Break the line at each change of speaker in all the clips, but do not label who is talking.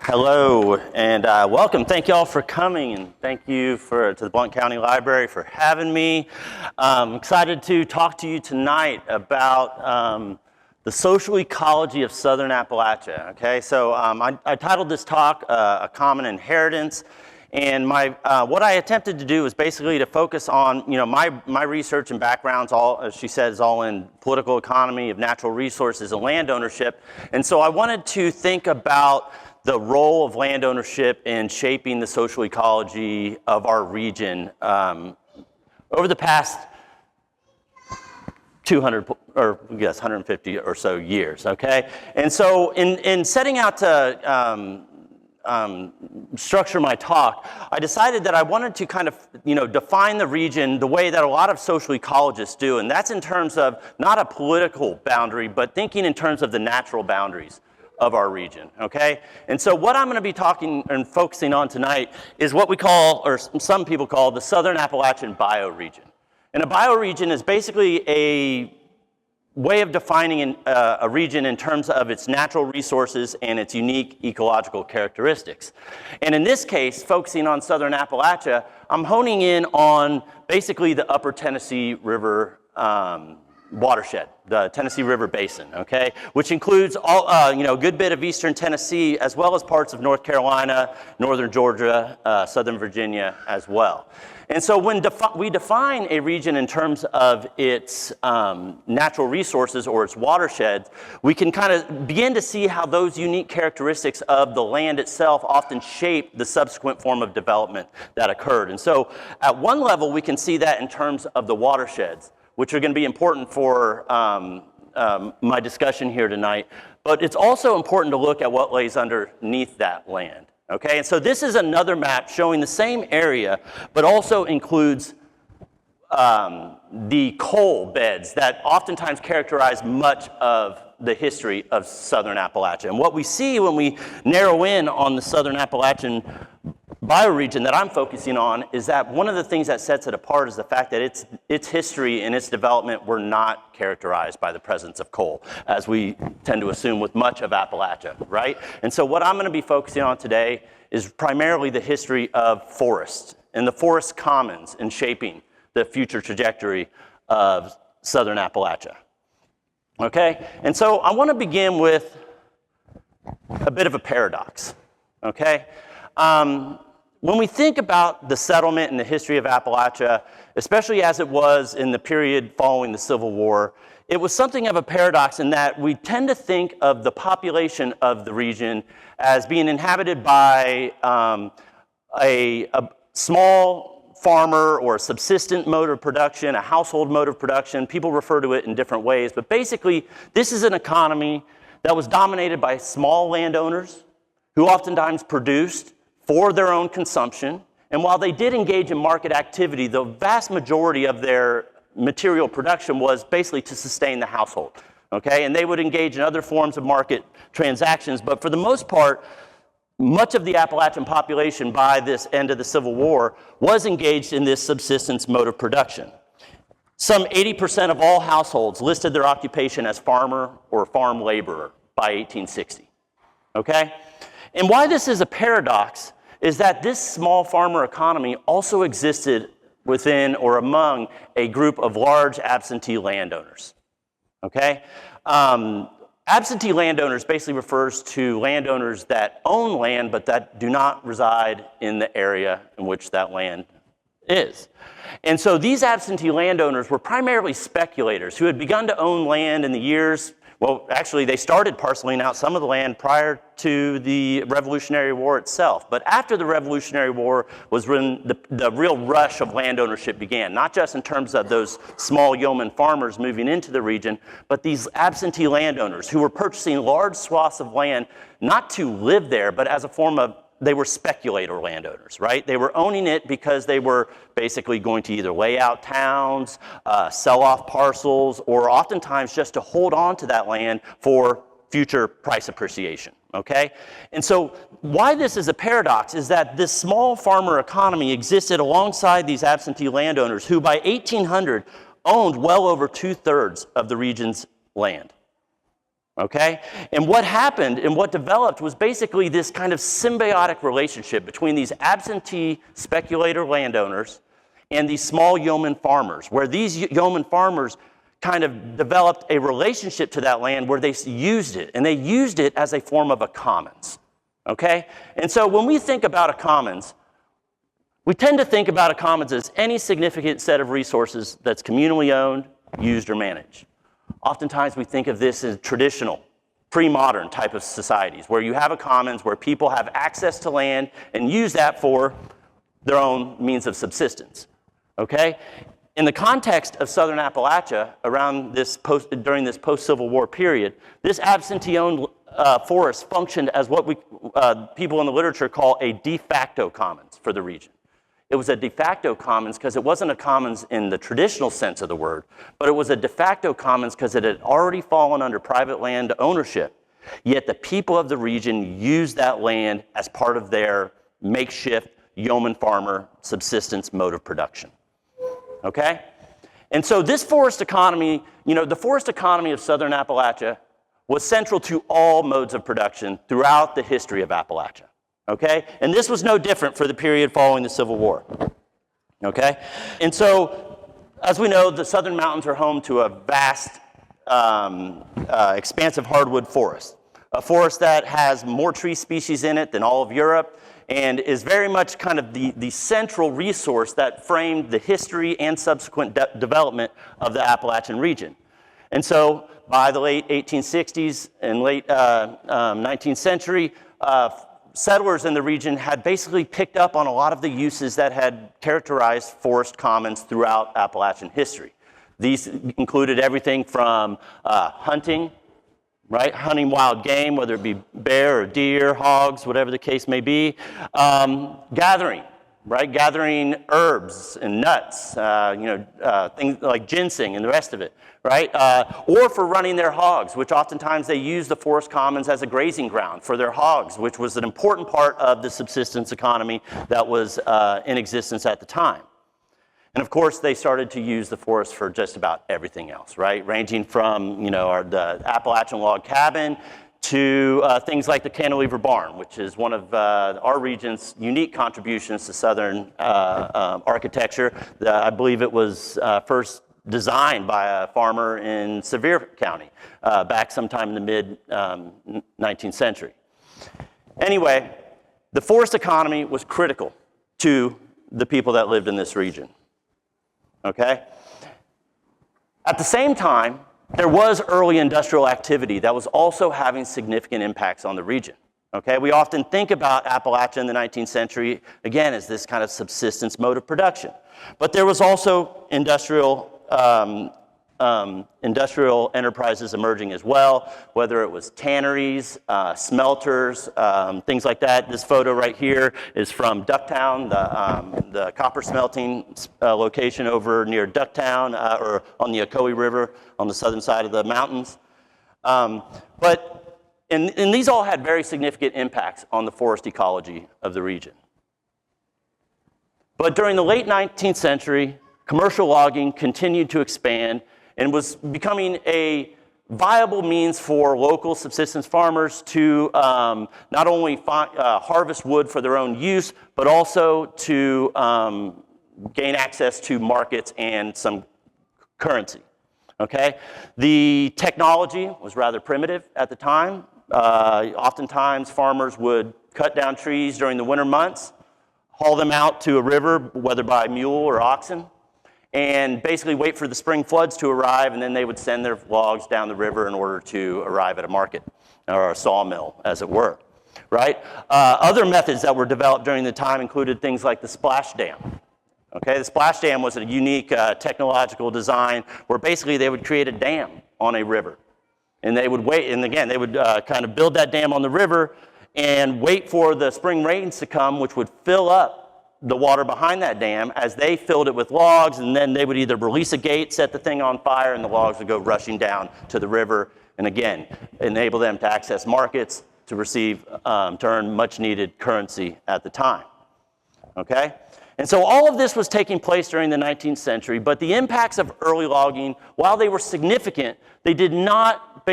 Hello and welcome. Thank you all for coming, and thank you to the Blount County Library for having me. I'm excited to talk to you tonight about the social ecology of Southern Appalachia. Okay, so I titled this talk "A Common Inheritance," and what I attempted to do was basically to focus on my research and background's all, as she said, is all in political economy of natural resources and land ownership, and so I wanted to think about the role of land ownership in shaping the social ecology of our region over the past 150 or so years, okay? And so in setting out to structure my talk, I decided that I wanted to kind of, define the region the way that a lot of social ecologists do, and that's in terms of not a political boundary, but thinking in terms of the natural boundaries of our region, okay? And so what I'm going to be talking and focusing on tonight is what we call, or some people call, the Southern Appalachian bioregion. And a bioregion is basically a way of defining a region in terms of its natural resources and its unique ecological characteristics. And in this case, focusing on Southern Appalachia, I'm honing in on basically the upper Tennessee River watershed, the Tennessee River Basin, okay, which includes all, a good bit of eastern Tennessee, as well as parts of North Carolina, northern Georgia, southern Virginia as well. And so when we define a region in terms of its natural resources or its watersheds, we can kind of begin to see how those unique characteristics of the land itself often shape the subsequent form of development that occurred. And so at one level, we can see that in terms of the watersheds, which are going to be important for my discussion here tonight. But it's also important to look at what lays underneath that land, okay? And so this is another map showing the same area, but also includes the coal beds that oftentimes characterize much of the history of Southern Appalachia. And what we see when we narrow in on the Southern Appalachian bioregion that I'm focusing on is that one of the things that sets it apart is the fact that its history and its development were not characterized by the presence of coal, as we tend to assume with much of Appalachia, right? And so what I'm going to be focusing on today is primarily the history of forests and the forest commons in shaping the future trajectory of Southern Appalachia. Okay? And so I want to begin with a bit of a paradox, okay? When we think about the settlement and the history of Appalachia, especially as it was in the period following the Civil War, it was something of a paradox in that we tend to think of the population of the region as being inhabited by a small farmer or a subsistent mode of production, a household mode of production. People refer to it in different ways, but basically this is an economy that was dominated by small landowners who oftentimes produced for their own consumption. And while they did engage in market activity, the vast majority of their material production was basically to sustain the household, okay? And they would engage in other forms of market transactions, but for the most part, much of the Appalachian population by this end of the Civil War was engaged in this subsistence mode of production. Some 80% of all households listed their occupation as farmer or farm laborer by 1860, okay? And why this is a paradox is that this small farmer economy also existed within or among a group of large absentee landowners, okay? Absentee landowners basically refers to landowners that own land but that do not reside in the area in which that land is. And so these absentee landowners were primarily speculators who had begun to own land in the years. Well, actually, they started parceling out some of the land prior to the Revolutionary War itself. But after the Revolutionary War was when the real rush of land ownership began, not just in terms of those small yeoman farmers moving into the region, but these absentee landowners who were purchasing large swaths of land not to live there, but as a form of, they were speculator landowners, right? They were owning it because they were basically going to either lay out towns, sell off parcels, or oftentimes just to hold on to that land for future price appreciation, okay? And so why this is a paradox is that this small farmer economy existed alongside these absentee landowners who by 1800 owned well over 2/3 of the region's land. Okay? And what happened and what developed was basically this kind of symbiotic relationship between these absentee speculator landowners and these small yeoman farmers, where these yeoman farmers kind of developed a relationship to that land where they used it, and they used it as a form of a commons. Okay? And so when we think about a commons, we tend to think about a commons as any significant set of resources that's communally owned, used, or managed. Oftentimes we think of this as traditional, pre-modern type of societies, where you have a commons where people have access to land and use that for their own means of subsistence. Okay? In the context of Southern Appalachia, during this post-Civil War period, this absentee-owned forest functioned as what people in the literature call a de facto commons for the region. It was a de facto commons because it wasn't a commons in the traditional sense of the word, but it was a de facto commons because it had already fallen under private land ownership. Yet the people of the region used that land as part of their makeshift yeoman farmer subsistence mode of production. Okay? And so this forest economy, the forest economy of Southern Appalachia was central to all modes of production throughout the history of Appalachia. Okay? And this was no different for the period following the Civil War. Okay? And so, as we know, the Southern Mountains are home to a vast, expansive hardwood forest. A forest that has more tree species in it than all of Europe, and is very much kind of the central resource that framed the history and subsequent development of the Appalachian region. And so, by the late 1860s and late 19th century, settlers in the region had basically picked up on a lot of the uses that had characterized forest commons throughout Appalachian history. These included everything from hunting, right? Hunting wild game, whether it be bear or deer, hogs, whatever the case may be. Gathering, right? Gathering herbs and nuts, things like ginseng and the rest of it, right? Or for running their hogs, which oftentimes they used the forest commons as a grazing ground for their hogs, which was an important part of the subsistence economy that was in existence at the time. And of course, they started to use the forest for just about everything else, right? Ranging from, the Appalachian log cabin to things like the cantilever barn, which is one of our region's unique contributions to Southern architecture. I believe it was first designed by a farmer in Sevier County back sometime in the mid-19th century. Anyway, the forest economy was critical to the people that lived in this region. Okay? At the same time, there was early industrial activity that was also having significant impacts on the region. Okay? We often think about Appalachia in the 19th century, again, as this kind of subsistence mode of production. But there was also industrial enterprises emerging as well, whether it was tanneries, smelters, things like that. This photo right here is from Ducktown, the copper smelting location over near Ducktown, or on the Ocoee River on the southern side of the mountains. And these all had very significant impacts on the forest ecology of the region. But during the late 19th century, commercial logging continued to expand and was becoming a viable means for local subsistence farmers to not only harvest wood for their own use, but also to gain access to markets and some currency. Okay? The technology was rather primitive at the time. Oftentimes, farmers would cut down trees during the winter months, haul them out to a river, whether by mule or oxen, and basically wait for the spring floods to arrive, and then they would send their logs down the river in order to arrive at a market, or a sawmill, as it were, right? Other methods that were developed during the time included things like the splash dam. Okay, the splash dam was a unique technological design where basically they would create a dam on a river. And they would wait, and again, they would kind of build that dam on the river and wait for the spring rains to come, which would fill up the water behind that dam as they filled it with logs, and then they would either release a gate, set the thing on fire, and the logs would go rushing down to the river, and again, enable them to access markets, to receive, to earn much needed currency at the time. Okay? And so all of this was taking place during the 19th century, but the impacts of early logging, while they were significant, they did not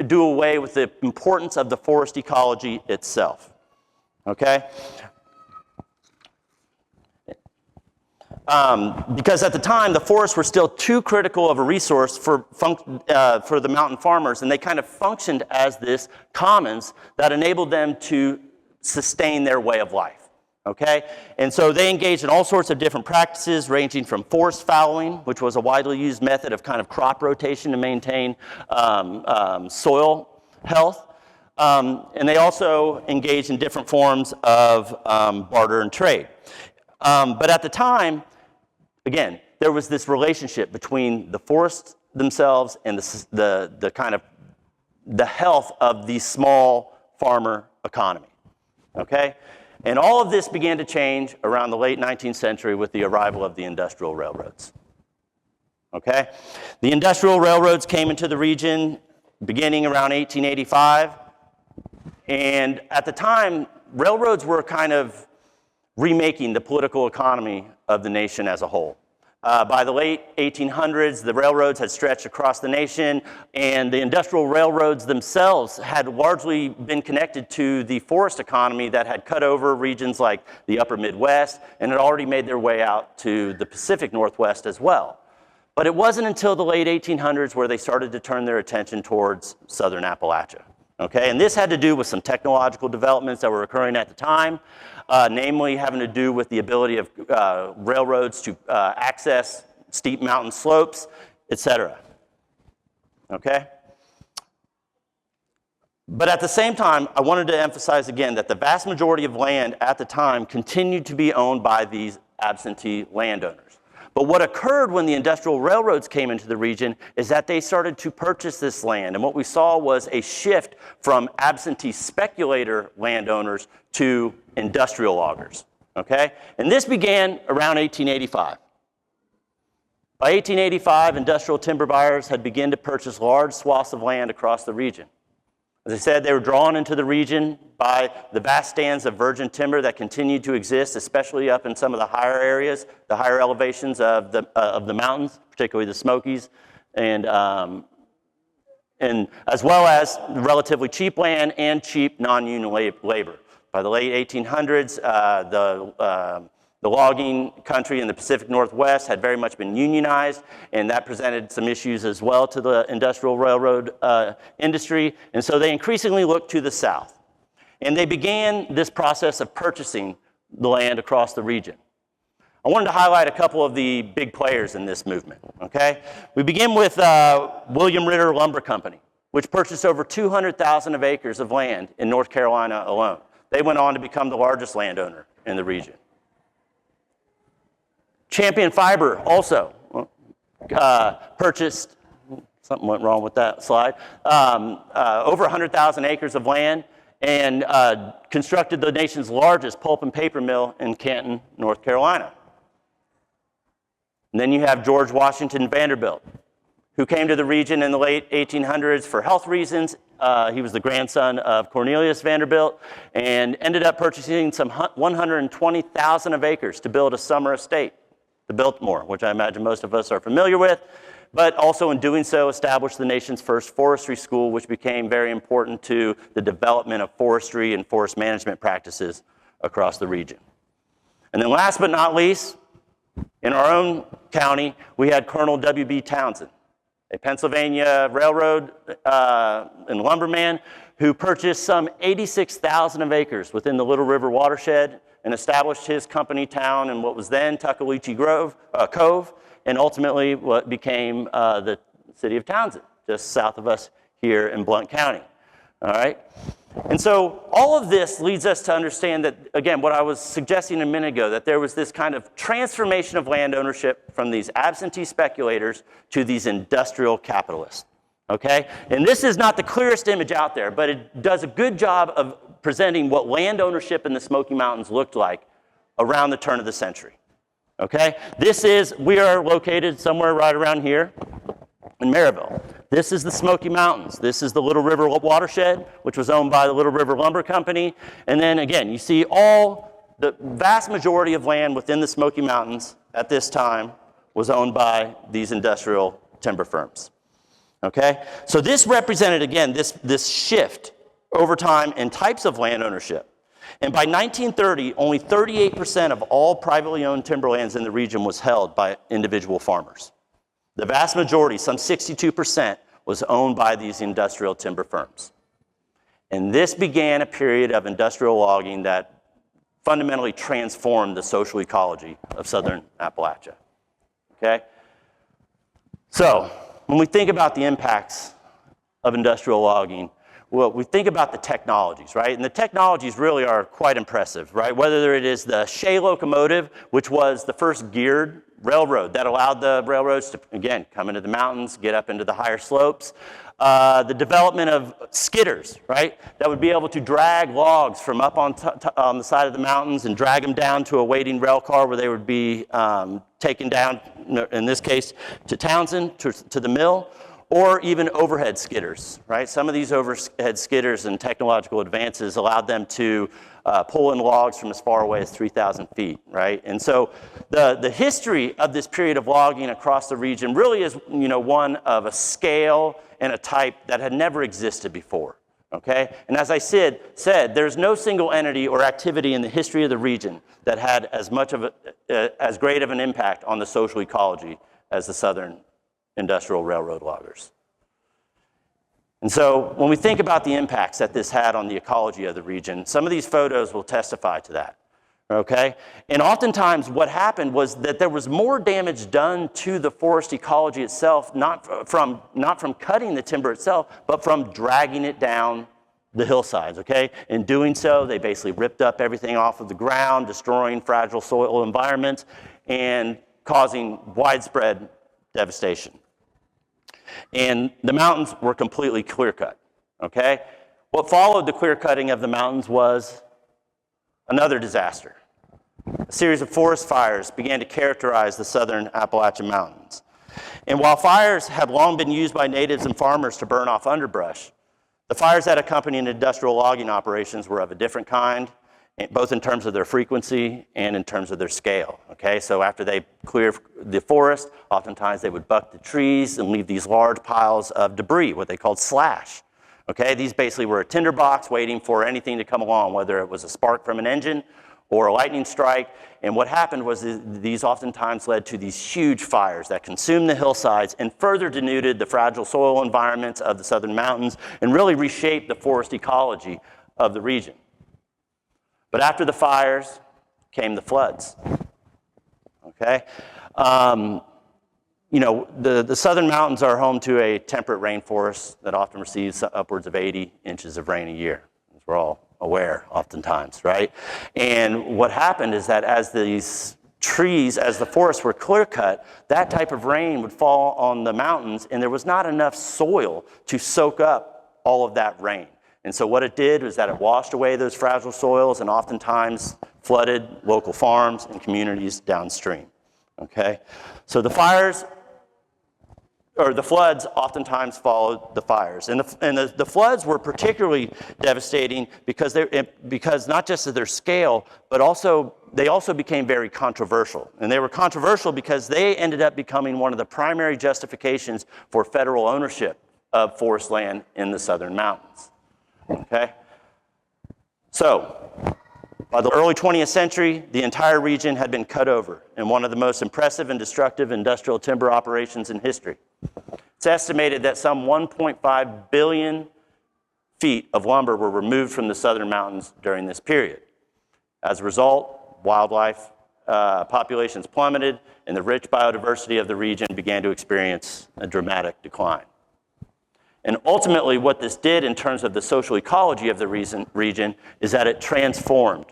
do away with the importance of the forest ecology itself. Okay? Because at the time, the forests were still too critical of a resource for the mountain farmers, and they kind of functioned as this commons that enabled them to sustain their way of life. Okay? And so they engaged in all sorts of different practices, ranging from forest fallowing, which was a widely used method of kind of crop rotation to maintain soil health. And they also engaged in different forms of barter and trade. But at the time, again, there was this relationship between the forests themselves and the kind of the health of the small farmer economy. Okay? And all of this began to change around the late 19th century with the arrival of the industrial railroads. Okay? The industrial railroads came into the region beginning around 1885. And at the time, railroads were kind of remaking the political economy of the nation as a whole. By the late 1800s, the railroads had stretched across the nation, and the industrial railroads themselves had largely been connected to the forest economy that had cut over regions like the upper Midwest and had already made their way out to the Pacific Northwest as well. But it wasn't until the late 1800s where they started to turn their attention towards southern Appalachia. Okay, and this had to do with some technological developments that were occurring at the time, namely having to do with the ability of railroads to access steep mountain slopes, etc. Okay? But at the same time, I wanted to emphasize again that the vast majority of land at the time continued to be owned by these absentee landowners. But what occurred when the industrial railroads came into the region is that they started to purchase this land. And what we saw was a shift from absentee speculator landowners to industrial loggers. Okay? And this began around 1885. By 1885, industrial timber buyers had begun to purchase large swaths of land across the region. As I said, they were drawn into the region by the vast stands of virgin timber that continued to exist, especially up in some of the higher areas, the higher elevations of the mountains, particularly the Smokies, and as well as relatively cheap land and cheap non-union labor. By the late 1800s, the logging country in the Pacific Northwest had very much been unionized, and that presented some issues as well to the industrial railroad industry. And so they increasingly looked to the south. And they began this process of purchasing the land across the region. I wanted to highlight a couple of the big players in this movement, okay? We begin with William Ritter Lumber Company, which purchased over 200,000 acres of land in North Carolina alone. They went on to become the largest landowner in the region. Champion Fiber also purchased, something went wrong with that slide, over 100,000 acres of land and constructed the nation's largest pulp and paper mill in Canton, North Carolina. And then you have George Washington Vanderbilt, who came to the region in the late 1800s for health reasons. He was the grandson of Cornelius Vanderbilt and ended up purchasing some 120,000 acres to build a summer estate, the Biltmore, which I imagine most of us are familiar with, but also in doing so established the nation's first forestry school, which became very important to the development of forestry and forest management practices across the region. And then last but not least, in our own county, we had Colonel W.B. Townsend, a Pennsylvania railroad and lumberman who purchased some 86,000 acres within the Little River watershed and established his company town in what was then Tuckaleechee Cove, and ultimately what became the city of Townsend, just south of us here in Blount County. All right? And so all of this leads us to understand that, again, what I was suggesting a minute ago, that there was this kind of transformation of land ownership from these absentee speculators to these industrial capitalists. Okay? And this is not the clearest image out there, but it does a good job of presenting what land ownership in the Smoky Mountains looked like around the turn of the century. Okay? We are located somewhere right around here in Maryville. This is the Smoky Mountains. This is the Little River watershed, which was owned by the Little River Lumber Company. And then again, you see all the vast majority of land within the Smoky Mountains at this time was owned by these industrial timber firms. Okay? So this represented, again, this shift over time in types of land ownership. And by 1930, only 38% of all privately owned timberlands in the region was held by individual farmers. The vast majority, some 62%, was owned by these industrial timber firms. And this began a period of industrial logging that fundamentally transformed the social ecology of southern Appalachia. Okay? So, when we think about the impacts of industrial logging, well, we think about the technologies, right? And the technologies really are quite impressive, right? Whether it is the Shay locomotive, which was the first geared railroad that allowed the railroads to, again, come into the mountains, get up into the higher slopes. The development of skidders, right? That would be able to drag logs from up on the side of the mountains and drag them down to a waiting rail car where they would be taken down, in this case, to Townsend, to the mill. Or even overhead skidders, right? Some of these overhead skidders and technological advances allowed them to pull in logs from as far away as 3,000 feet, right? And so the history of this period of logging across the region really is, one of a scale and a type that had never existed before, okay? And as I said, there's no single entity or activity in the history of the region that had as great of an impact on the social ecology as the Southern Industrial Railroad loggers. And so when we think about the impacts that this had on the ecology of the region, some of these photos will testify to that, okay? And oftentimes what happened was that there was more damage done to the forest ecology itself, not from cutting the timber itself, but from dragging it down the hillsides, okay? In doing so, they basically ripped up everything off of the ground, destroying fragile soil environments and causing widespread devastation. And the mountains were completely clear-cut, okay? What followed the clear-cutting of the mountains was another disaster. A series of forest fires began to characterize the southern Appalachian Mountains. And while fires have long been used by natives and farmers to burn off underbrush, the fires that accompanied industrial logging operations were of a different kind, both in terms of their frequency and in terms of their scale, okay? So after they clear the forest, oftentimes they would buck the trees and leave these large piles of debris, what they called slash, okay? These basically were a tinderbox waiting for anything to come along, whether it was a spark from an engine or a lightning strike. And what happened was these oftentimes led to these huge fires that consumed the hillsides and further denuded the fragile soil environments of the southern mountains and really reshaped the forest ecology of the region. But after the fires came the floods, okay? The southern mountains are home to a temperate rainforest that often receives upwards of 80 inches of rain a year, as we're all aware oftentimes, right? And what happened is that as these trees, as the forests were clear-cut, that type of rain would fall on the mountains, and there was not enough soil to soak up all of that rain. And so what it did was that it washed away those fragile soils and oftentimes flooded local farms and communities downstream, okay? So the floods oftentimes followed the fires. And the floods were particularly devastating because not just of their scale, but they also became very controversial. And they were controversial because they ended up becoming one of the primary justifications for federal ownership of forest land in the southern mountains. Okay? So, by the early 20th century, the entire region had been cut over in one of the most impressive and destructive industrial timber operations in history. It's estimated that some 1.5 billion feet of lumber were removed from the southern mountains during this period. As a result, wildlife populations plummeted, and the rich biodiversity of the region began to experience a dramatic decline. And ultimately, what this did in terms of the social ecology of the region is that it transformed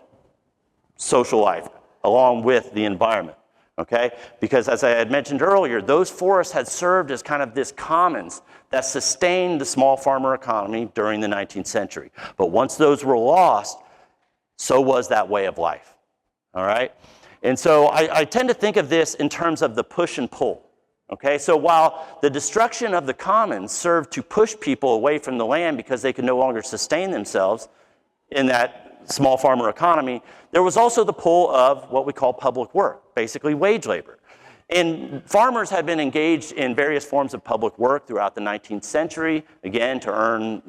social life along with the environment, okay? Because as I had mentioned earlier, those forests had served as kind of this commons that sustained the small farmer economy during the 19th century. But once those were lost, so was that way of life, all right? And so I tend to think of this in terms of the push and pull. Okay, so while the destruction of the commons served to push people away from the land because they could no longer sustain themselves in that small farmer economy, there was also the pull of what we call public work, basically wage labor. And farmers had been engaged in various forms of public work throughout the 19th century, again, to earn,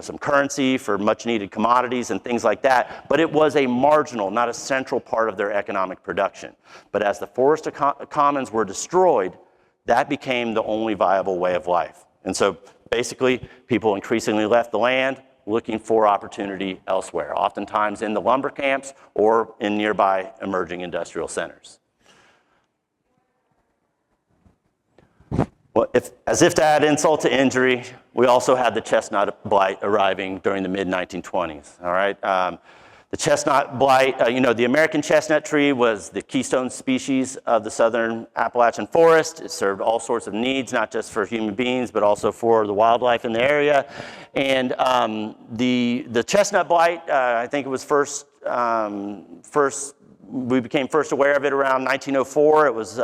some currency for much needed commodities and things like that. But it was a marginal, not a central part of their economic production. But as the forest commons were destroyed, that became the only viable way of life. And so basically, people increasingly left the land looking for opportunity elsewhere, oftentimes in the lumber camps or in nearby emerging industrial centers. Well, as if to add insult to injury, we also had the chestnut blight arriving during the mid-1920s, all right? The chestnut blight, the American chestnut tree was the keystone species of the southern Appalachian forest. It served all sorts of needs, not just for human beings, but also for the wildlife in the area. And the chestnut blight, I think it was we became first aware of it around 1904. It was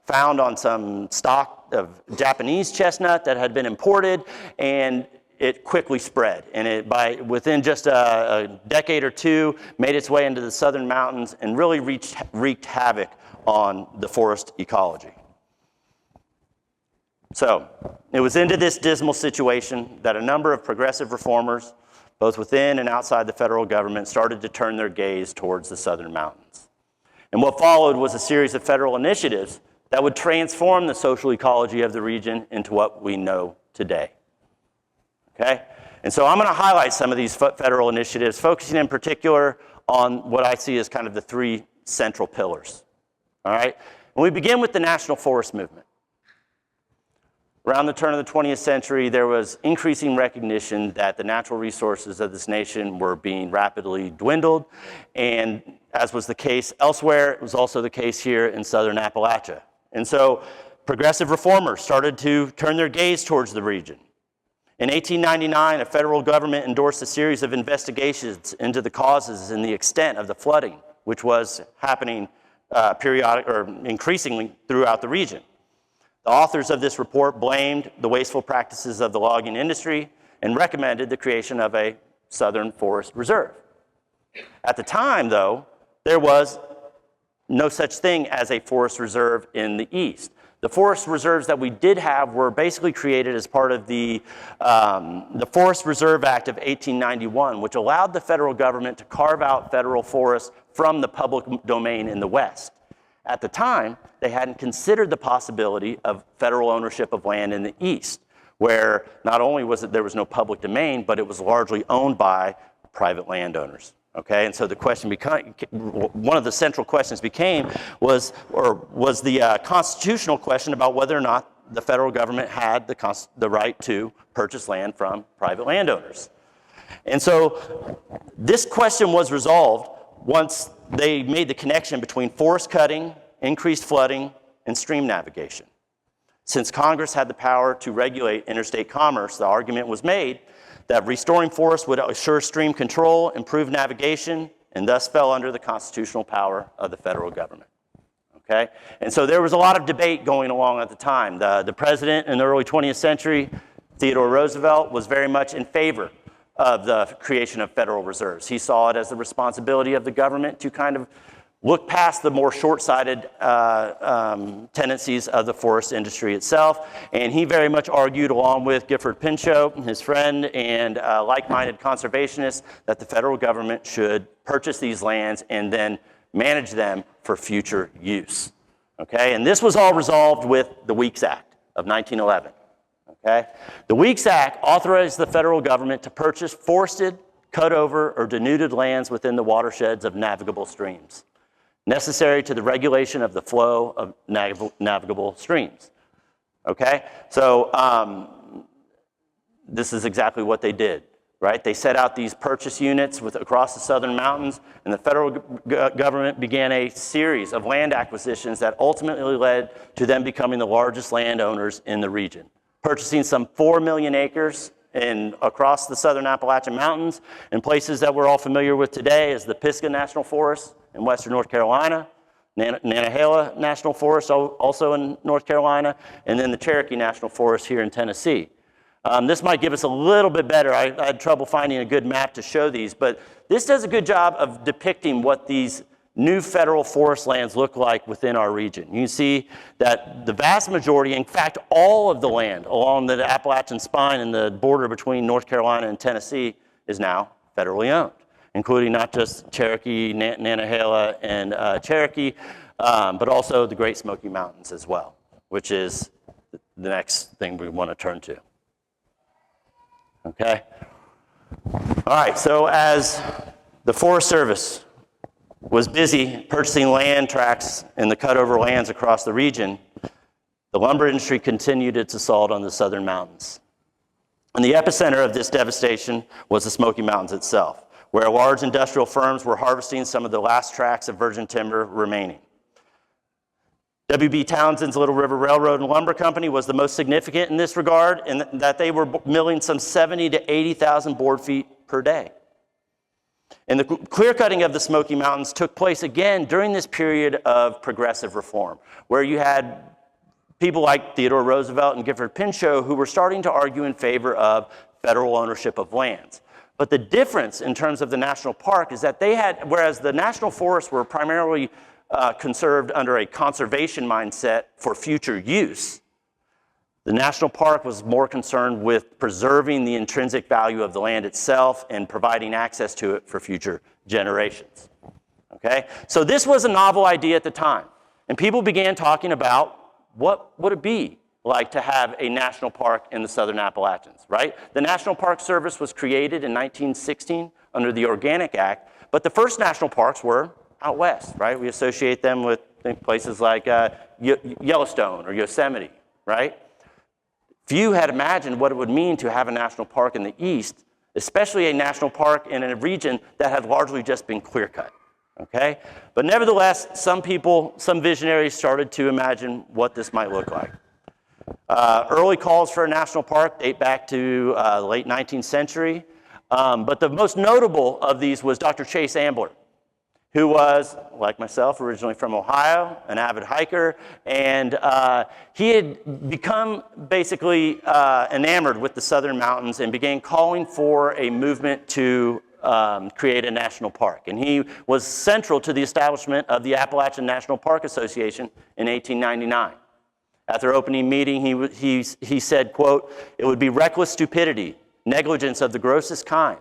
found on some stock of Japanese chestnut that had been imported, and it quickly spread. And within just a decade or two, made its way into the southern mountains and really wreaked havoc on the forest ecology. So it was into this dismal situation that a number of progressive reformers, both within and outside the federal government, started to turn their gaze towards the southern mountains. And what followed was a series of federal initiatives that would transform the social ecology of the region into what we know today. Okay? And so I'm going to highlight some of these federal initiatives, focusing in particular on what I see as kind of the three central pillars. All right? And we begin with the National Forest Movement. Around the turn of the 20th century, there was increasing recognition that the natural resources of this nation were being rapidly dwindled. And as was the case elsewhere, it was also the case here in southern Appalachia. And so progressive reformers started to turn their gaze towards the region. In 1899, a federal government endorsed a series of investigations into the causes and the extent of the flooding, which was happening increasingly throughout the region. The authors of this report blamed the wasteful practices of the logging industry and recommended the creation of a Southern Forest Reserve. At the time, though, there was no such thing as a forest reserve in the East. The forest reserves that we did have were basically created as part of the Forest Reserve Act of 1891, which allowed the federal government to carve out federal forests from the public domain in the West. At the time, they hadn't considered the possibility of federal ownership of land in the East, where not only there was no public domain, but it was largely owned by private landowners. Okay, and so the question one of the central questions was the constitutional question about whether or not the federal government had the right to purchase land from private landowners. And so this question was resolved once they made the connection between forest cutting, increased flooding, and stream navigation. Since Congress had the power to regulate interstate commerce, the argument was made that restoring forests would assure stream control, improve navigation, and thus fell under the constitutional power of the federal government. Okay? And so there was a lot of debate going along at the time. The president in the early 20th century, Theodore Roosevelt, was very much in favor of the creation of federal reserves. He saw it as the responsibility of the government to kind of look past the more short-sighted tendencies of the forest industry itself. And he very much argued, along with Gifford Pinchot, his friend, and like-minded conservationists, that the federal government should purchase these lands and then manage them for future use. Okay? And this was all resolved with the Weeks Act of 1911. Okay? The Weeks Act authorized the federal government to purchase forested, cut over, or denuded lands within the watersheds of navigable streams, necessary to the regulation of the flow of navigable streams. Okay? So this is exactly what they did, right? They set out these purchase units across the southern mountains, and the federal government began a series of land acquisitions that ultimately led to them becoming the largest landowners in the region, purchasing some 4 million acres across the southern Appalachian Mountains in places that we're all familiar with today as the Pisgah National Forest in western North Carolina, Nantahala National Forest also in North Carolina, and then the Cherokee National Forest here in Tennessee. This might give us a little bit better. I had trouble finding a good map to show these, but this does a good job of depicting what these new federal forest lands look like within our region. You can see that the vast majority, in fact, all of the land along the Appalachian spine and the border between North Carolina and Tennessee is now federally owned, including not just Cherokee, Nantahala, and Cherokee, but also the Great Smoky Mountains as well, which is the next thing we want to turn to. Okay? All right, so as the Forest Service was busy purchasing land tracts in the cutover lands across the region, the lumber industry continued its assault on the southern mountains. And the epicenter of this devastation was the Smoky Mountains itself, where large industrial firms were harvesting some of the last tracts of virgin timber remaining. W.B. Townsend's Little River Railroad and Lumber Company was the most significant in this regard, in that they were milling some 70 to 80,000 board feet per day. And the clear-cutting of the Smoky Mountains took place again during this period of progressive reform, where you had people like Theodore Roosevelt and Gifford Pinchot who were starting to argue in favor of federal ownership of lands. But the difference in terms of the national park is that they had, whereas the national forests were primarily conserved under a conservation mindset for future use, the national park was more concerned with preserving the intrinsic value of the land itself and providing access to it for future generations. Okay? So this was a novel idea at the time, and people began talking about what would it be like to have a national park in the Southern Appalachians, right? The National Park Service was created in 1916 under the Organic Act, but the first national parks were out west, right? We associate them with places like Yellowstone or Yosemite, right? Few had imagined what it would mean to have a national park in the east, especially a national park in a region that had largely just been clear-cut, okay? But nevertheless, some people, some visionaries started to imagine what this might look like. Early calls for a national park date back to the late 19th century, but the most notable of these was Dr. Chase Ambler, who was, like myself, originally from Ohio, an avid hiker, and he had become basically enamored with the southern mountains and began calling for a movement to create a national park. And he was central to the establishment of the Appalachian National Park Association in 1899. At their opening meeting, he said, quote, "It would be reckless stupidity, negligence of the grossest kind,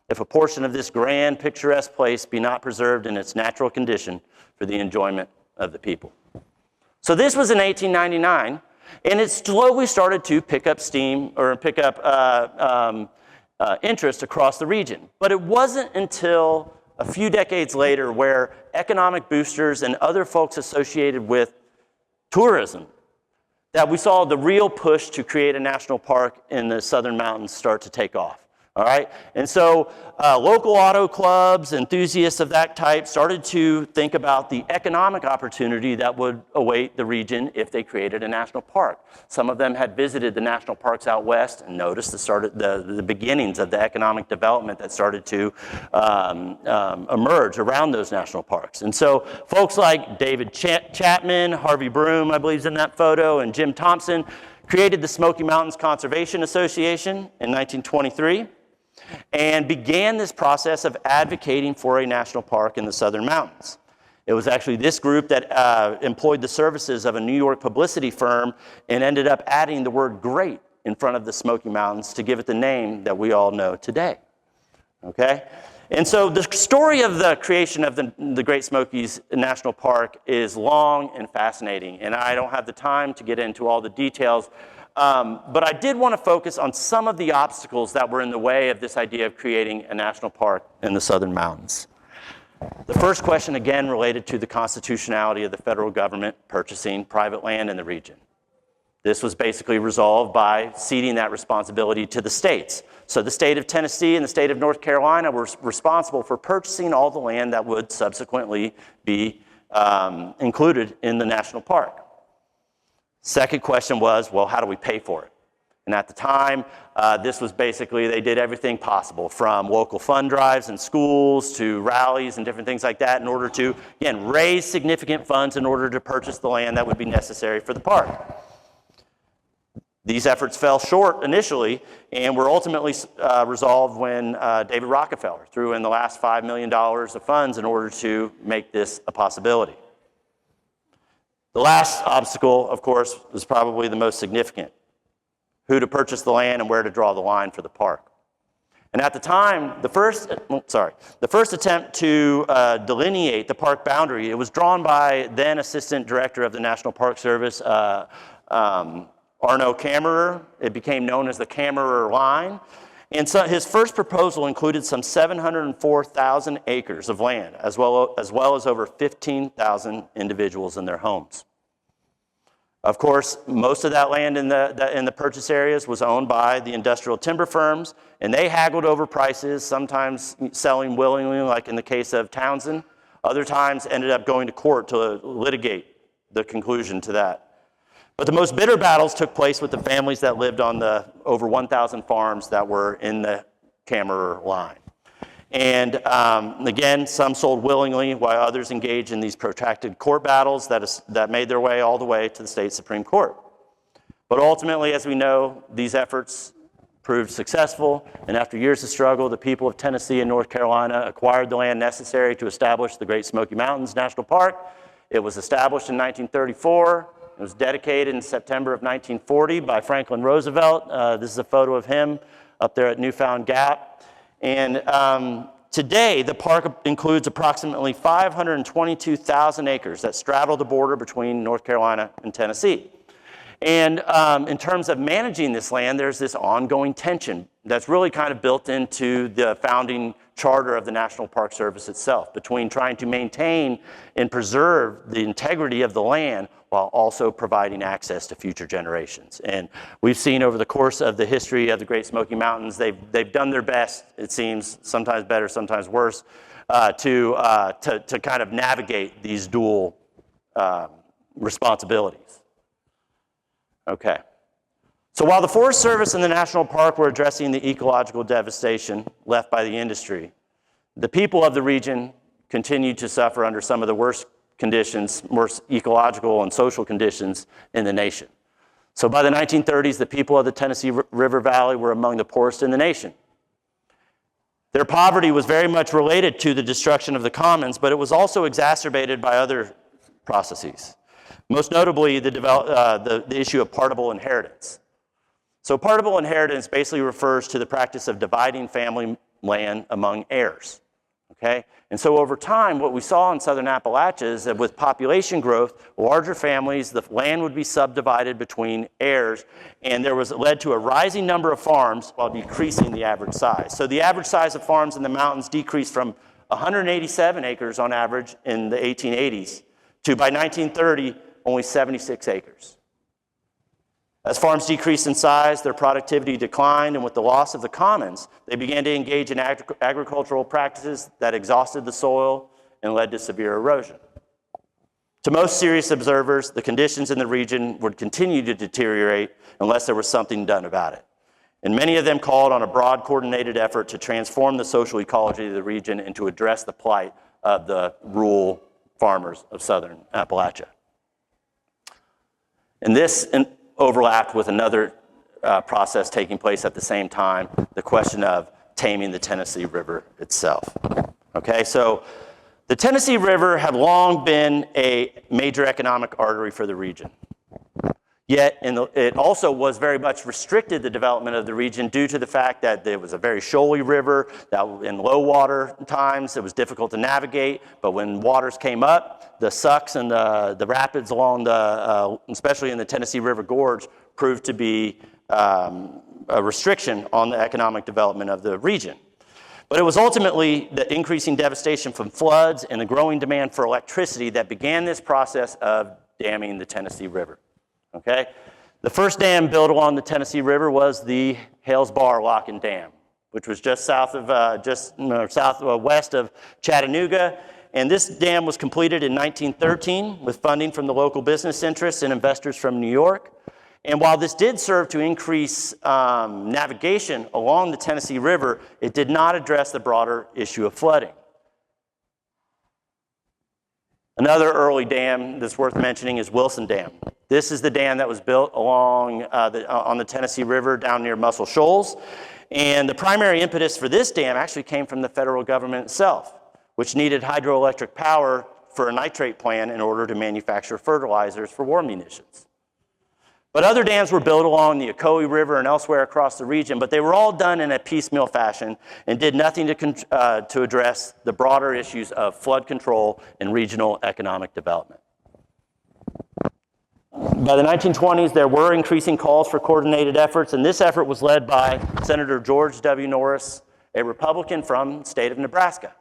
if a portion of this grand, picturesque place be not preserved in its natural condition for the enjoyment of the people." So this was in 1899, and it slowly started to pick up steam or pick up interest across the region. But it wasn't until a few decades later where economic boosters and other folks associated with tourism that we saw the real push to create a national park in the southern mountains start to take off. All right, and so local auto clubs, enthusiasts of that type started to think about the economic opportunity that would await the region if they created a national park. Some of them had visited the national parks out west and noticed the beginnings of the economic development that started to emerge around those national parks. And so folks like David Chapman, Harvey Broom, I believe is in that photo, and Jim Thompson created the Smoky Mountains Conservation Association in 1923. And began this process of advocating for a national park in the southern mountains. It was actually this group that employed the services of a New York publicity firm and ended up adding the word great in front of the Smoky Mountains to give it the name that we all know today. Okay? And so the story of the creation of the Great Smokies National Park is long and fascinating, and I don't have the time to get into all the details. But I did want to focus on some of the obstacles that were in the way of this idea of creating a national park in the southern mountains. The first question, again, related to the constitutionality of the federal government purchasing private land in the region. This was basically resolved by ceding that responsibility to the states. So the state of Tennessee and the state of North Carolina were responsible for purchasing all the land that would subsequently be included in the national park. Second question was, well, how do we pay for it? And at the time, this was basically, they did everything possible, from local fund drives and schools to rallies and different things like that in order to, again, raise significant funds in order to purchase the land that would be necessary for the park. These efforts fell short initially and were ultimately resolved when David Rockefeller threw in the last $5 million of funds in order to make this a possibility. The last obstacle, of course, was probably the most significant: who to purchase the land and where to draw the line for the park. And at the time, the first attempt to delineate the park boundary, it was drawn by then Assistant Director of the National Park Service, Arno Kammerer. It became known as the Kammerer Line. And so his first proposal included some 704,000 acres of land, as well as over 15,000 individuals in their homes. Of course, most of that land in the purchase areas was owned by the industrial timber firms, and they haggled over prices, sometimes selling willingly, like in the case of Townsend. Other times ended up going to court to litigate the conclusion to that. But the most bitter battles took place with the families that lived on the over 1,000 farms that were in the Kammerer Line. And again, some sold willingly, while others engaged in these protracted court battles that made their way all the way to the state Supreme Court. But ultimately, as we know, these efforts proved successful, and after years of struggle, the people of Tennessee and North Carolina acquired the land necessary to establish the Great Smoky Mountains National Park. It was established in 1934. It was dedicated in September of 1940 by Franklin Roosevelt. This is a photo of him up there at Newfound Gap. And today, the park includes approximately 522,000 acres that straddle the border between North Carolina and Tennessee. And in terms of managing this land, there's this ongoing tension that's really kind of built into the founding charter of the National Park Service itself, between trying to maintain and preserve the integrity of the land while also providing access to future generations. And we've seen over the course of the history of the Great Smoky Mountains, they've done their best, it seems, sometimes better, sometimes worse, to kind of navigate these dual responsibilities. Okay. So while the Forest Service and the National Park were addressing the ecological devastation left by the industry, the people of the region continued to suffer under some of the worst conditions, worst ecological and social conditions in the nation. So by the 1930s, the people of the Tennessee River Valley were among the poorest in the nation. Their poverty was very much related to the destruction of the commons, but it was also exacerbated by other processes. Most notably, the issue of partible inheritance. So partible inheritance basically refers to the practice of dividing family land among heirs, okay? And so over time, what we saw in southern Appalachia is that with population growth, larger families, the land would be subdivided between heirs, and led to a rising number of farms while decreasing the average size. So the average size of farms in the mountains decreased from 187 acres on average in the 1880s to, by 1930, only 76 acres. As farms decreased in size, their productivity declined, and with the loss of the commons, they began to engage in agricultural practices that exhausted the soil and led to severe erosion. To most serious observers, the conditions in the region would continue to deteriorate unless there was something done about it. And many of them called on a broad, coordinated effort to transform the social ecology of the region and to address the plight of the rural farmers of southern Appalachia. And this overlapped with another process taking place at the same time, the question of taming the Tennessee River itself. Okay, so the Tennessee River had long been a major economic artery for the region. Yet it also was very much restricted the development of the region due to the fact that it was a very shoaly river, that in low water times it was difficult to navigate, but when waters came up, the sucks and the rapids along especially in the Tennessee River Gorge, proved to be a restriction on the economic development of the region. But it was ultimately the increasing devastation from floods and the growing demand for electricity that began this process of damming the Tennessee River. Okay, the first dam built along the Tennessee River was the Hales Bar Lock and Dam, which was just southwest of Chattanooga. And this dam was completed in 1913 with funding from the local business interests and investors from New York. And while this did serve to increase navigation along the Tennessee River, it did not address the broader issue of flooding. Another early dam that's worth mentioning is Wilson Dam. This is the dam that was built along on the Tennessee River down near Muscle Shoals. And the primary impetus for this dam actually came from the federal government itself, which needed hydroelectric power for a nitrate plant in order to manufacture fertilizers for war munitions. But other dams were built along the Ocoee River and elsewhere across the region, but they were all done in a piecemeal fashion and did nothing to address the broader issues of flood control and regional economic development. By the 1920s, there were increasing calls for coordinated efforts, and this effort was led by Senator George W. Norris, a Republican from the state of Nebraska.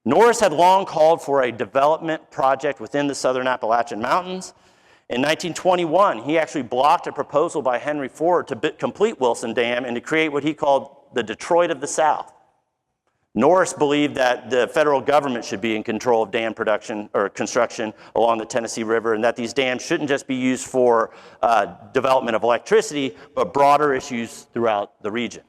Norris had long called for a development project within the southern Appalachian Mountains. In 1921, he actually blocked a proposal by Henry Ford to complete Wilson Dam and to create what he called the Detroit of the South. Norris believed that the federal government should be in control of dam production or construction along the Tennessee River, and that these dams shouldn't just be used for development of electricity, but broader issues throughout the region.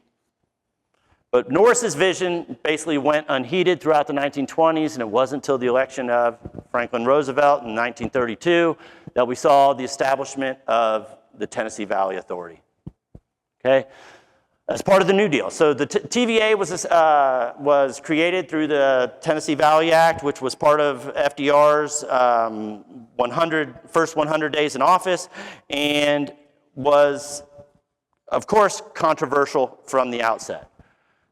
But Norris's vision basically went unheeded throughout the 1920s, and it wasn't until the election of Franklin Roosevelt in 1932 that we saw the establishment of the Tennessee Valley Authority. Okay? As part of the New Deal. So the TVA was created through the Tennessee Valley Act, which was part of FDR's first 100 days in office, and was, of course, controversial from the outset.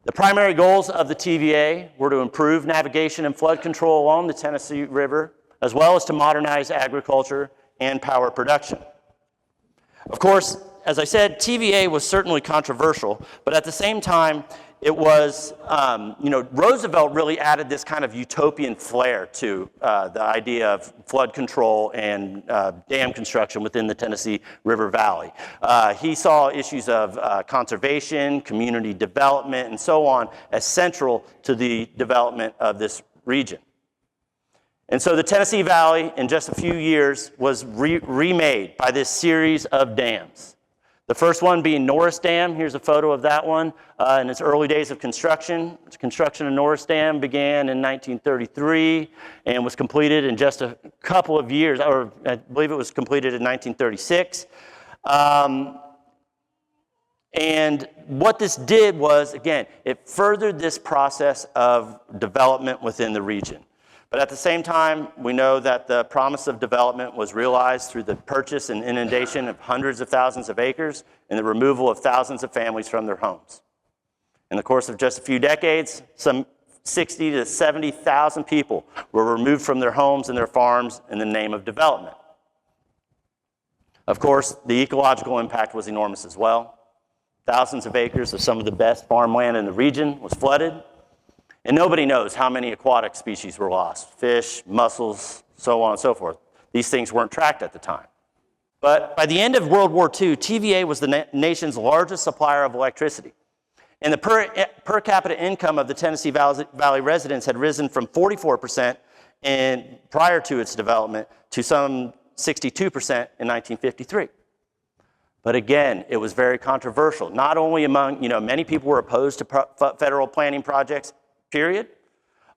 The primary goals of the TVA were to improve navigation and flood control along the Tennessee River, as well as to modernize agriculture and power production. Of course, as I said, TVA was certainly controversial, but at the same time, it was, Roosevelt really added this kind of utopian flair to the idea of flood control and dam construction within the Tennessee River Valley. He saw issues of conservation, community development, and so on as central to the development of this region. And so the Tennessee Valley, in just a few years, was remade by this series of dams. The first one being Norris Dam. Here's a photo of that one in its early days of construction. Construction of Norris Dam began in 1933 and was completed in just a couple of years, or I believe it was completed in 1936. And what this did was, again, it furthered this process of development within the region. But at the same time, we know that the promise of development was realized through the purchase and inundation of hundreds of thousands of acres and the removal of thousands of families from their homes. In the course of just a few decades, some 60 to 70,000 people were removed from their homes and their farms in the name of development. Of course, the ecological impact was enormous as well. Thousands of acres of some of the best farmland in the region was flooded. And nobody knows how many aquatic species were lost. Fish, mussels, so on and so forth. These things weren't tracked at the time. But by the end of World War II, TVA was the nation's largest supplier of electricity. And the per capita income of the Tennessee Valley residents had risen from 44% prior to its development to some 62% in 1953. But again, it was very controversial. Not only among, many people were opposed to federal planning projects, period.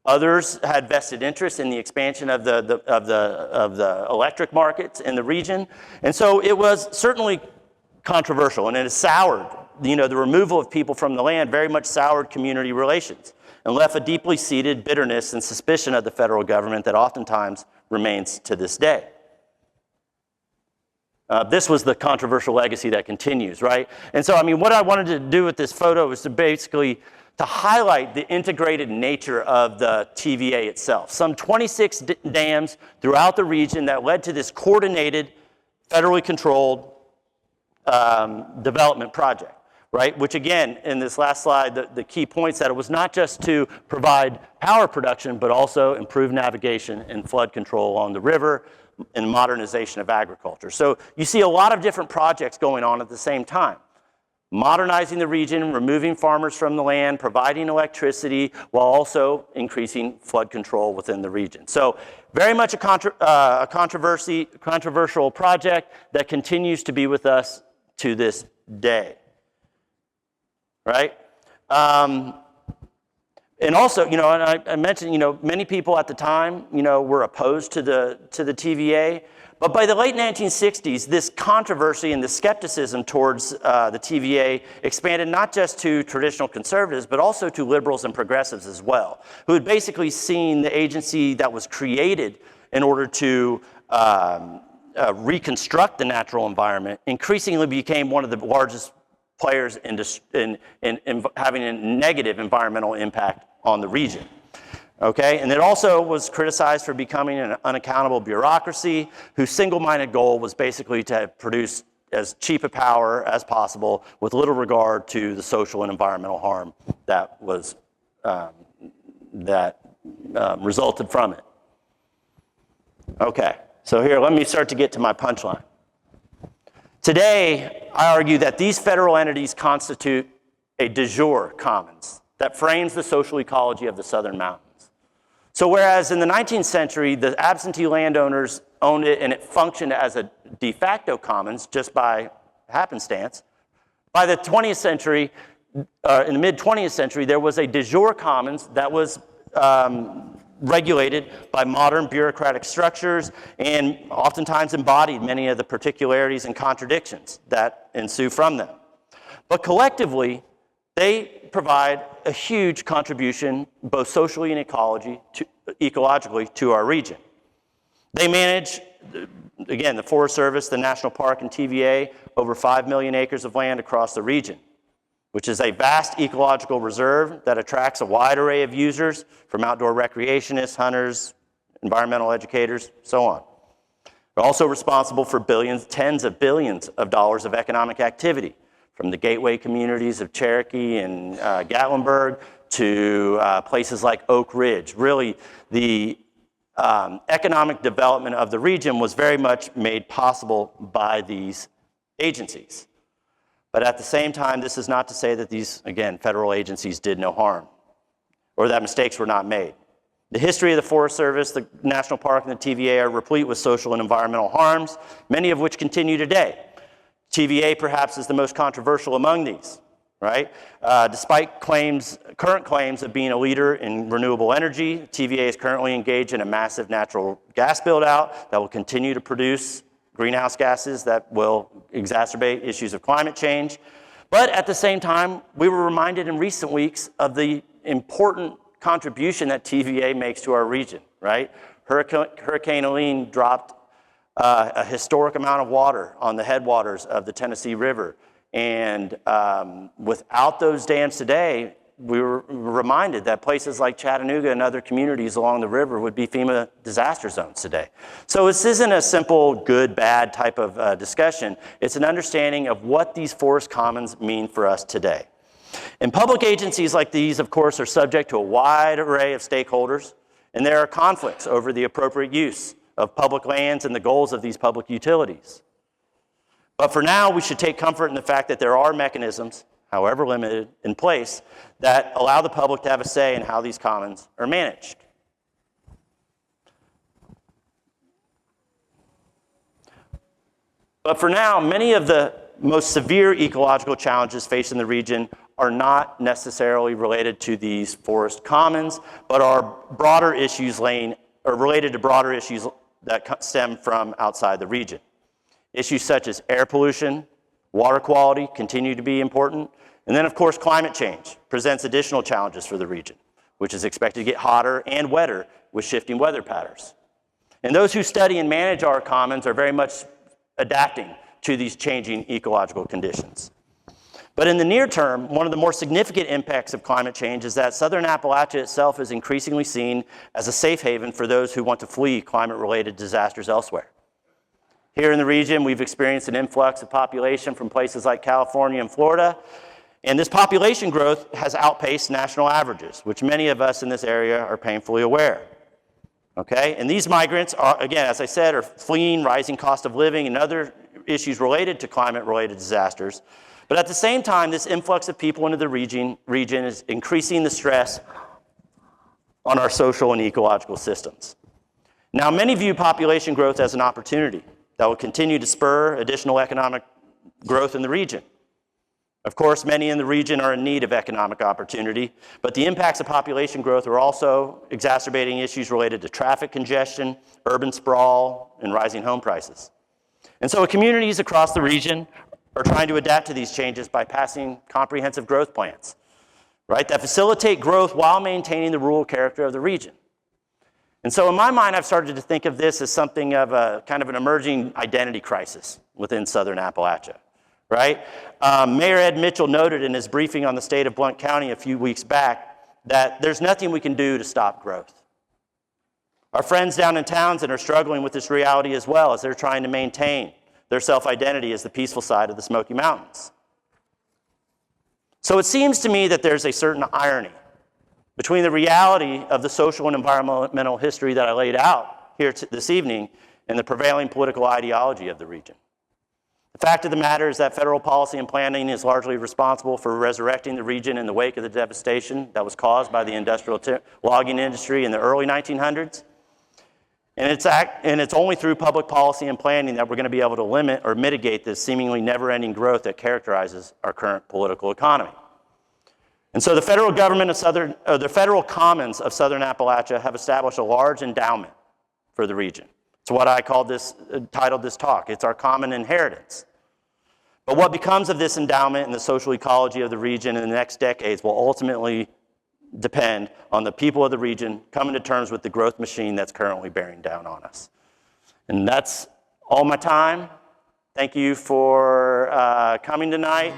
Others had vested interest in the expansion of the electric markets in the region. And so it was certainly controversial, and it has soured, the removal of people from the land very much soured community relations and left a deeply seated bitterness and suspicion of the federal government that oftentimes remains to this day. This was the controversial legacy that continues, right? And so, what I wanted to do with this photo was to basically to highlight the integrated nature of the TVA itself. Some 26 dams throughout the region that led to this coordinated, federally controlled development project, right? Which again, in this last slide, the key points that it was not just to provide power production, but also improve navigation and flood control along the river and modernization of agriculture. So you see a lot of different projects going on at the same time. Modernizing the region, removing farmers from the land, providing electricity, while also increasing flood control within the region. So very much a controversial project that continues to be with us to this day, right? And also, and I mentioned, many people at the time, were opposed to the TVA. But by the late 1960s, this controversy and the skepticism towards the TVA expanded not just to traditional conservatives, but also to liberals and progressives as well, who had basically seen the agency that was created in order to reconstruct the natural environment increasingly became one of the largest players in having a negative environmental impact on the region. Okay, and it also was criticized for becoming an unaccountable bureaucracy whose single-minded goal was basically to produce as cheap a power as possible with little regard to the social and environmental harm that was resulted from it. Okay, so here, let me start to get to my punchline. Today, I argue that these federal entities constitute a de jure commons that frames the social ecology of the Southern Mountains. So whereas in the 19th century, the absentee landowners owned it and it functioned as a de facto commons just by happenstance, by the 20th century, in the mid-20th century, there was a de jure commons that was regulated by modern bureaucratic structures and oftentimes embodied many of the particularities and contradictions that ensue from them. But collectively, they provide a huge contribution, both socially and ecologically, to our region. They manage, again, the Forest Service, the National Park, and TVA, over 5 million acres of land across the region, which is a vast ecological reserve that attracts a wide array of users, from outdoor recreationists, hunters, environmental educators, so on. They're also responsible for billions, tens of billions of dollars of economic activity, from the gateway communities of Cherokee and Gatlinburg to places like Oak Ridge. Really, the economic development of the region was very much made possible by these agencies. But at the same time, this is not to say that these, again, federal agencies did no harm or that mistakes were not made. The history of the Forest Service, the National Park, and the TVA are replete with social and environmental harms, many of which continue today. TVA perhaps is the most controversial among these, right? Despite current claims of being a leader in renewable energy, TVA is currently engaged in a massive natural gas build-out that will continue to produce greenhouse gases that will exacerbate issues of climate change. But at the same time, we were reminded in recent weeks of the important contribution that TVA makes to our region, right? Hurricane Helene dropped a historic amount of water on the headwaters of the Tennessee River. And without those dams today, we were reminded that places like Chattanooga and other communities along the river would be FEMA disaster zones today. So this isn't a simple good, bad type of discussion. It's an understanding of what these forest commons mean for us today. And public agencies like these, of course, are subject to a wide array of stakeholders, and there are conflicts over the appropriate use of public lands and the goals of these public utilities. But for now, we should take comfort in the fact that there are mechanisms, however limited, in place that allow the public to have a say in how these commons are managed. But for now, many of the most severe ecological challenges facing the region are not necessarily related to these forest commons, but are broader issues related to broader issues that stem from outside the region. Issues such as air pollution, water quality continue to be important. And then, of course, climate change presents additional challenges for the region, which is expected to get hotter and wetter with shifting weather patterns. And those who study and manage our commons are very much adapting to these changing ecological conditions. But in the near term, one of the more significant impacts of climate change is that Southern Appalachia itself is increasingly seen as a safe haven for those who want to flee climate-related disasters elsewhere. Here in the region, we've experienced an influx of population from places like California and Florida, and this population growth has outpaced national averages, which many of us in this area are painfully aware. Okay, and these migrants are, again, as I said, are fleeing rising cost of living and other issues related to climate-related disasters. But at the same time, this influx of people into the region is increasing the stress on our social and ecological systems. Now, many view population growth as an opportunity that will continue to spur additional economic growth in the region. Of course, many in the region are in need of economic opportunity, but the impacts of population growth are also exacerbating issues related to traffic congestion, urban sprawl, and rising home prices. And so communities across the region are trying to adapt to these changes by passing comprehensive growth plans, right, that facilitate growth while maintaining the rural character of the region. And so in my mind, I've started to think of this as something of a kind of an emerging identity crisis within Southern Appalachia, right? Mayor Ed Mitchell noted in his briefing on the state of Blount County a few weeks back that there's nothing we can do to stop growth. Our friends down in Townsend are struggling with this reality as well as they're trying to maintain their self-identity as the peaceful side of the Smoky Mountains. So it seems to me that there's a certain irony between the reality of the social and environmental history that I laid out here this evening and the prevailing political ideology of the region. The fact of the matter is that federal policy and planning is largely responsible for resurrecting the region in the wake of the devastation that was caused by the industrial logging industry in the early 1900s. And it's only through public policy and planning that we're going to be able to limit or mitigate this seemingly never-ending growth that characterizes our current political economy. And so the federal government of the federal commons of Southern Appalachia have established a large endowment for the region. It's what I titled this talk. It's our common inheritance. But what becomes of this endowment and the social ecology of the region in the next decades will ultimately depend on the people of the region coming to terms with the growth machine that's currently bearing down on us. And that's all my time. Thank you for coming tonight.